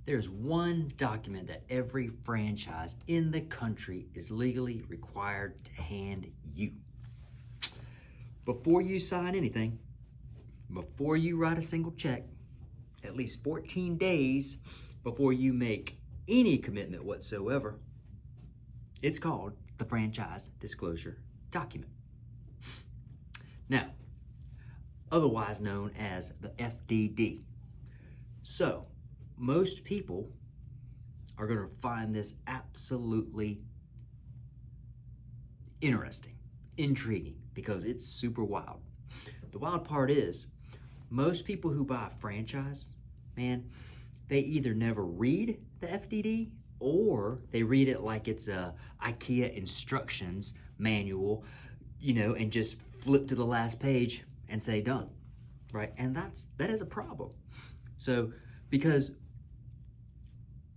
there's one document that every franchise in the country is legally required to hand you. Before you sign anything, before you write a single check, at least 14 days before you make any commitment whatsoever, it's called the Franchise Disclosure Document. Now, otherwise known as the FDD. So, most people are going to find this absolutely interesting, intriguing, because it's super wild. The wild part is, most people who buy a franchise, man, they either never read the FDD or they read it like it's a IKEA instructions manual, and just flip to the last page and say done, right? And that is a problem. So, because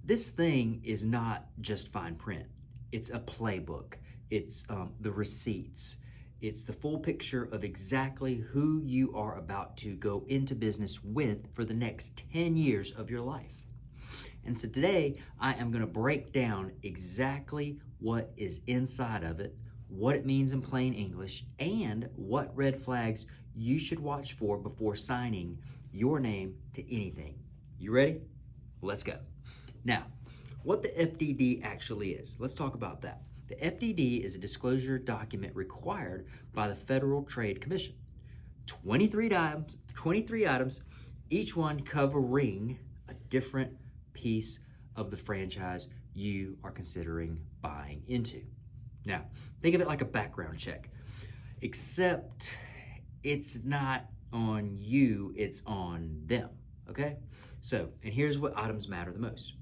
this thing is not just fine print, it's a playbook, it's the receipts, it's the full picture of exactly who you are about to go into business with for the next 10 years of your life. And so today, I am going to break down exactly what is inside of it, what it means in plain English, and what red flags you should watch for before signing your name to anything. You ready? Let's go. Now, what the FDD actually is, let's talk about that. The FDD is a disclosure document required by the Federal Trade Commission. 23 items, each one covering a different piece of the franchise you are considering buying into. Now, think of it like a background check, except it's not on you, it's on them, okay? So, and here's what items matter the most.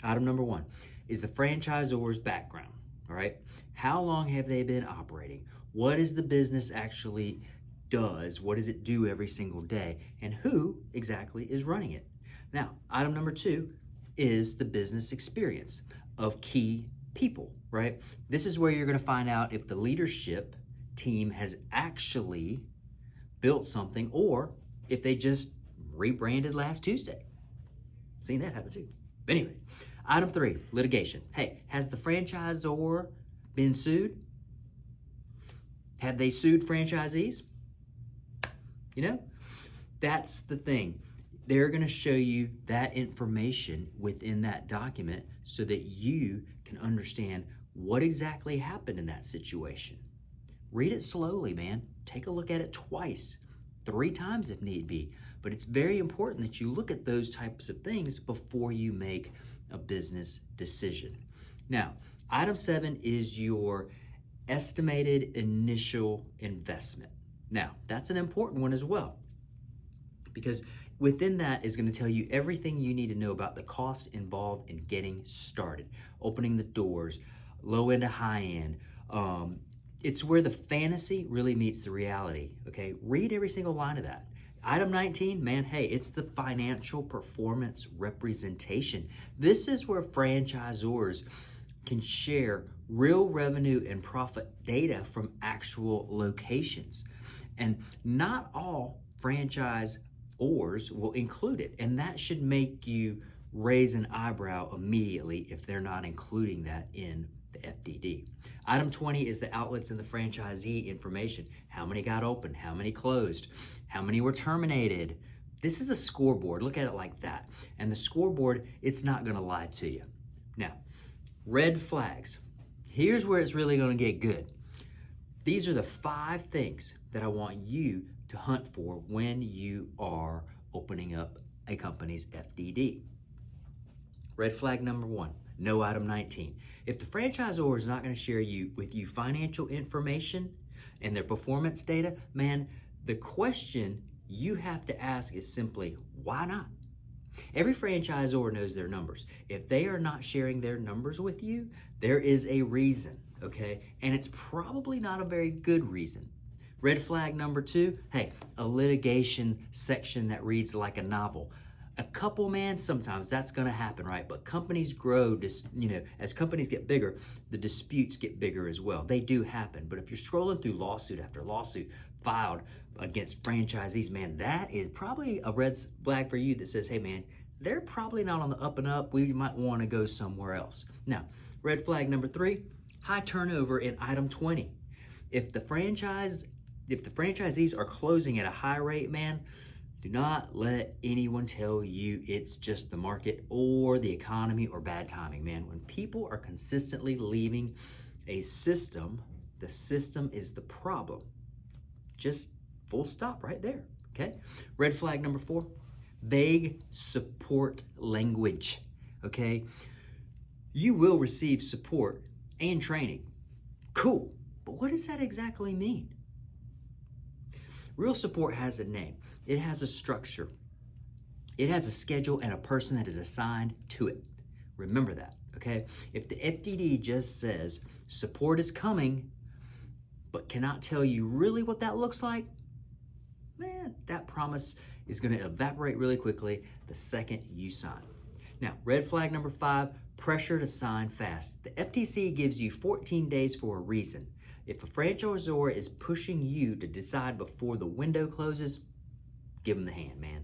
Item number 1 is the franchisor's background, all right? How long have they been operating? What is the business actually does? What does it do every single day? And who exactly is running it? Now, item number 2 is the business experience of key people, right? This is where you're going to find out if the leadership team has actually built something or if they just rebranded last Tuesday. Seen that happen too. But anyway, item 3, litigation. Hey, has the franchisor been sued? Have they sued franchisees? That's the thing. They're going to show you that information within that document so that you can understand what exactly happened in that situation. Read it slowly, man. Take a look at it twice, 3 times if need be. But it's very important that you look at those types of things before you make a business decision. Now, item 7 is your estimated initial investment. Now, that's an important one as well, because within that is going to tell you everything you need to know about the cost involved in getting started, opening the doors, low end to high end. It's where the fantasy really meets the reality, okay? Read every single line of that. Item 19, man, hey, it's the financial performance representation. This is where franchisors can share real revenue and profit data from actual locations. And not all franchisors will include it. And that should make you raise an eyebrow immediately if they're not including that in the FDD. Item 20 is the outlets and the franchisee information. How many got open? How many closed? How many were terminated? This is a scoreboard. Look at it like that. And the scoreboard, it's not going to lie to you. Now, red flags. Here's where it's really going to get good. These are the 5 things that I want you to hunt for when you are opening up a company's FDD. Red flag number 1, no item 19. If the franchisor is not going to share with you financial information and their performance data, man, the question you have to ask is simply, why not? Every franchisor knows their numbers. If they are not sharing their numbers with you, there is a reason, okay? And it's probably not a very good reason. Red flag number 2, hey, a litigation section that reads like a novel. A couple, man, sometimes that's going to happen, right? But companies grow, as companies get bigger, the disputes get bigger as well. They do happen. But if you're scrolling through lawsuit after lawsuit filed against franchisees, man, that is probably a red flag for you that says, hey, man, they're probably not on the up and up. We might want to go somewhere else. Now, red flag number 3, high turnover in item 20. If the franchisees are closing at a high rate, man, do not let anyone tell you it's just the market or the economy or bad timing, man. When people are consistently leaving a system, the system is the problem. Just full stop right there, okay? Red flag number 4, vague support language, okay? You will receive support and training. Cool, but what does that exactly mean? Real support has a name. It has a structure. It has a schedule and a person that is assigned to it. Remember that, okay? If the FDD just says support is coming, but cannot tell you really what that looks like, man, that promise is going to evaporate really quickly the second you sign. Now, red flag number 5, pressure to sign fast. The FTC gives you 14 days for a reason. If a franchisor is pushing you to decide before the window closes, give them the hand, man.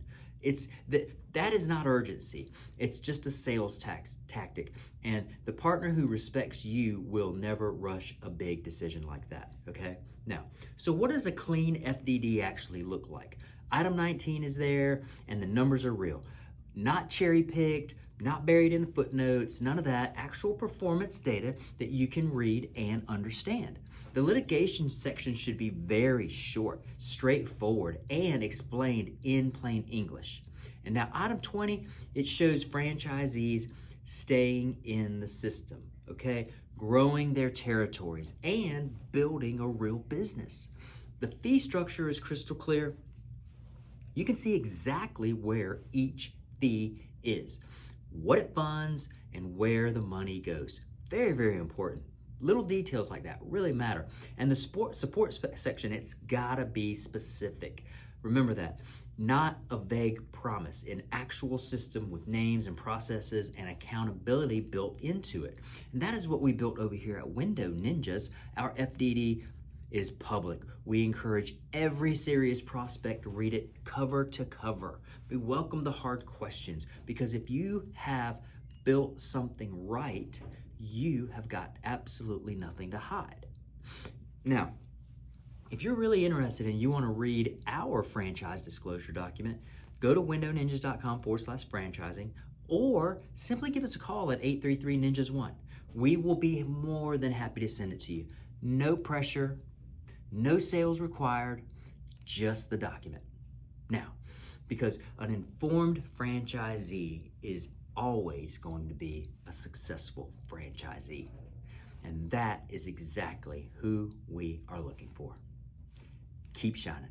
That is not urgency. It's just a sales tactic. And the partner who respects you will never rush a big decision like that, okay? Now, so what does a clean FDD actually look like? Item 19 is there, and the numbers are real. Not cherry-picked, not buried in the footnotes, none of that. Actual performance data that you can read and understand. The litigation section should be very short, straightforward, and explained in plain English. And now item 20, it shows franchisees staying in the system, okay? Growing their territories and building a real business. The fee structure is crystal clear. You can see exactly where each fee is, what it funds, and where the money goes. Very, very important. Little details like that really matter. And the support section, it's gotta be specific. Remember that. Not a vague promise, an actual system with names and processes and accountability built into it. And that is what we built over here at Window Ninjas. Our FDD is public. We encourage every serious prospect to read it cover to cover. We welcome the hard questions, because if you have built something right, you have got absolutely nothing to hide. Now, if you're really interested and you want to read our franchise disclosure document, go to windowninjas.com/franchising, or simply give us a call at 833-NINJAS1. We will be more than happy to send it to you. No pressure, no sales required, just the document. Now, because an informed franchisee is always going to be a successful franchisee. And that is exactly who we are looking for. Keep shining.